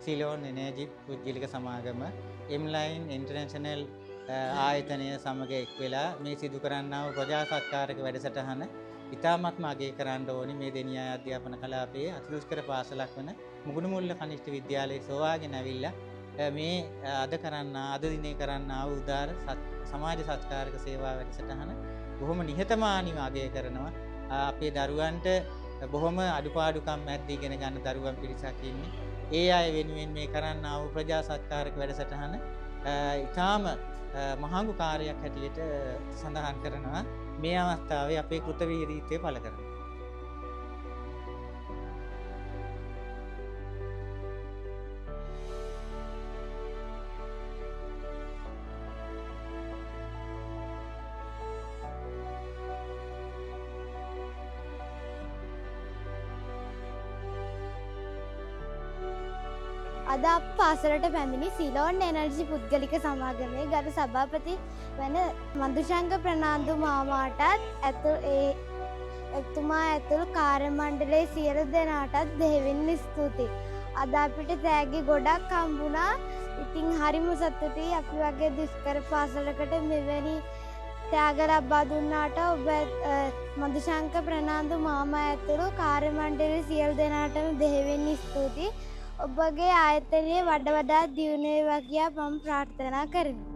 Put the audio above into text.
Ceylon energy පුද්ගලික සමාගම එම්ලයින් international ආයතනය සමග එක් වෙලා මේ සිදු කරන්නා වූ ප්‍රජා සත්කාරක වැඩසටහන ඉතාමත්ම අගය කරන්න ඕනි. මේ දෙනියා අධ්‍යාපන කලාපයේ අතිදුෂ්කර පාසලක් වන මුගුණමුල්ල කනිෂ්ඨ විද්‍යාලයේ සෝවාගෙන ඇවිල්ලා මේ අද දිනේ කරන්නා වූ උදාර සමාජ සත්කාරක සේවා වැඩසටහන බොහොම නිහතමානීව අගය කරනවා. අපේ දරුවන්ට බොහොම අඩුපාඩුකම් මැද්දේ ඉගෙන ගන්න දරුවන් පිරිසක් ඉන්නේ. ඒ අය වෙනුවෙන් මේ කරන්නා වූ ප්‍රජා සත්කාරක වැඩසටහන ඉතාම මහඟු කාර්යයක් හැටියට සඳහන් කරනවා. මේ අවස්ථාවේ අපේ කෘතවේදීත්වය පළ කරනවා. අද අප පාසලට පැමිණි සිලෝන් එනර්ජි පුද්ගලික සමාගමේ ගරු සභාපති වන මදුශංක ප්‍රනාන්දු මාමාටත් එතුමා ඇතුළු කාර්ය මණ්ඩලයේ සියලු දෙනාටත් දෙහිවින් ස්තුතියි. අද අපිට තෑගි ගොඩක් හම්බුණා. ඉතින් හරිම සතුටුයි අපි වගේ දුෂ්කර පාසලකට මෙවැනි ත්‍යාග ලබා දුන්නාට ඔබ මදුශංක ප්‍රනාන්දු මාමා ඇතුළු කාර්ය මණ්ඩලයේ සියලු දෙනාටම දෙහිවින් ස්තුතියි. ඔබගේ ආයතනය වඩා වඩා දියුණු වේවා කියා මම ප්‍රාර්ථනා කරමි.